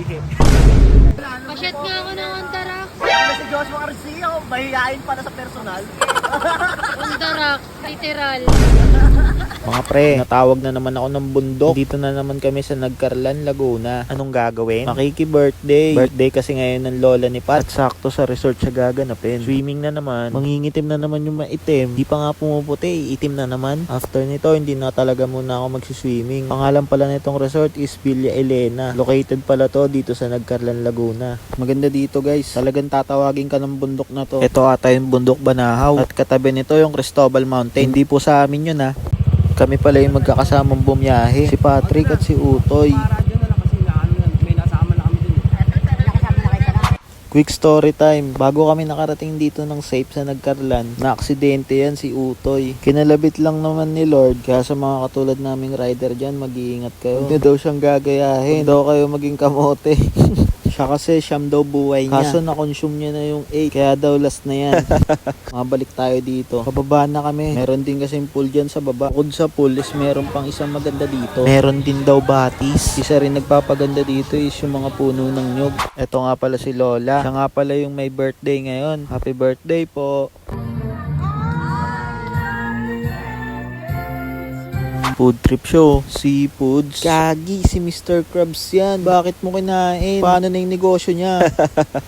lihim. Pasyat nga ako ng Ondarak. Si Joshua Garcia, mahihain pa na sa personal. Ondarak, literal. Mga pre, natawag na naman ako ng bundok. Dito na naman kami sa Nagcarlan, Laguna. Anong gagawin? Makiki-birthday. Birthday kasi ngayon ng lola ni Pat. At sakto sa resort siya gaganapin. Swimming na naman. Mangingitim na naman yung maitim. Di pa nga pumuputi, itim na naman. After nito, hindi na talaga muna ako magsiswimming. Pangalan pala nitong resort is Villa Elena. Located pala to dito sa Nagcarlan, Laguna. Maganda dito guys. Talagang tatawagin ka ng bundok na to. Ito ata yung bundok Banahaw. At katabi nito yung Cristobal Mountain. Hindi po sa amin yun ha. Kami pala yung magkakasamang bumiyahe. Si Patrick at si Utoy. Quick story time. Bago kami nakarating dito ng safe sa Nagcarlan, na-aksidente yan si Utoy. Kinalabit lang naman ni Lord. Kaya sa mga katulad naming rider dyan, mag-iingat kayo. Hindi daw siyang gagayahin. Hindi daw kayo maging kamote. Siya kasi siyam daw buhay niya. Kaso na-consume niya na yung 8. Kaya daw last na yan. Mabalik tayo dito. Pababa na kami. Meron din kasing pool dyan sa baba. Bukod sa pool is meron pang isang maganda dito. Meron din daw batis. Isa rin nagpapaganda dito is yung mga puno ng nyug. Ito nga pala si Lola. Siya nga pala yung may birthday ngayon. Happy birthday po. Food trip show. Seafoods. Kagi, si Mr. Krabs yan. Bakit mo kinain? Paano na yung negosyo niya?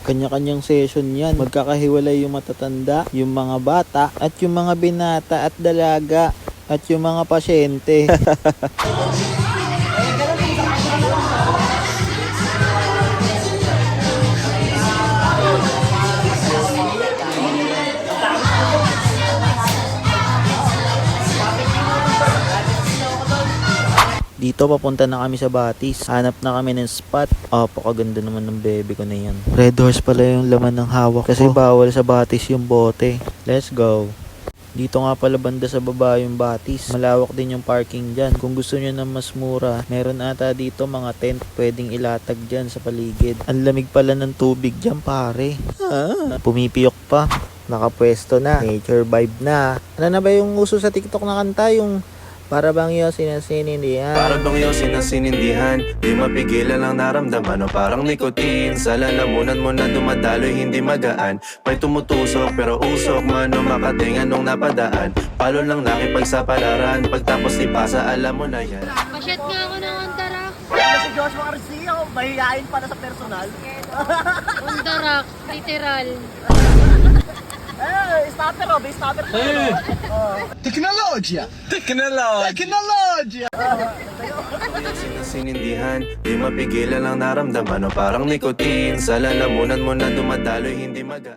Kanya-kanyang session yan. Magkakahiwalay yung matatanda, yung mga bata, at yung mga binata at dalaga, at yung mga pasyente. Dito papunta na kami sa Batis. Hanap na kami ng spot. Pakaganda naman ng bebe ko na yan. Red horse pala yung laman ng hawak. Kasi bawal sa Batis yung bote. Let's go. Dito nga pala banda sa baba yung Batis. Malawak din yung parking dyan. Kung gusto nyo na mas mura, meron ata dito mga tent pwedeng ilatag dyan sa paligid. Ang lamig pala ng tubig dyan pare. Pumipiyok pa. Nakapwesto na. Nature vibe na. Ano na ba yung uso sa TikTok na kanta? Yung para bang yun sinasinindihan. Para bang yun sinasinindihan. Di mapigilan ang naramdaman o parang nikotin. Sa lalamunan mo na dumadaloy hindi magaan. May tumutusok pero usok man o makatingan nung napadaan. Palo lang nakipagsapalaran. Pagtapos ipasa alam mo na yan. Pasyat nga ako ng Ondarak. Si Joshua Garcia, mahihain pa na sa personal. Ondarak, literal. Stopper stopper. Teknolojia! Sinasinindihan. Di mapigilan ang naramdaman o parang nikotin. Sa lalamunan mo na dumadaloy hindi magaan.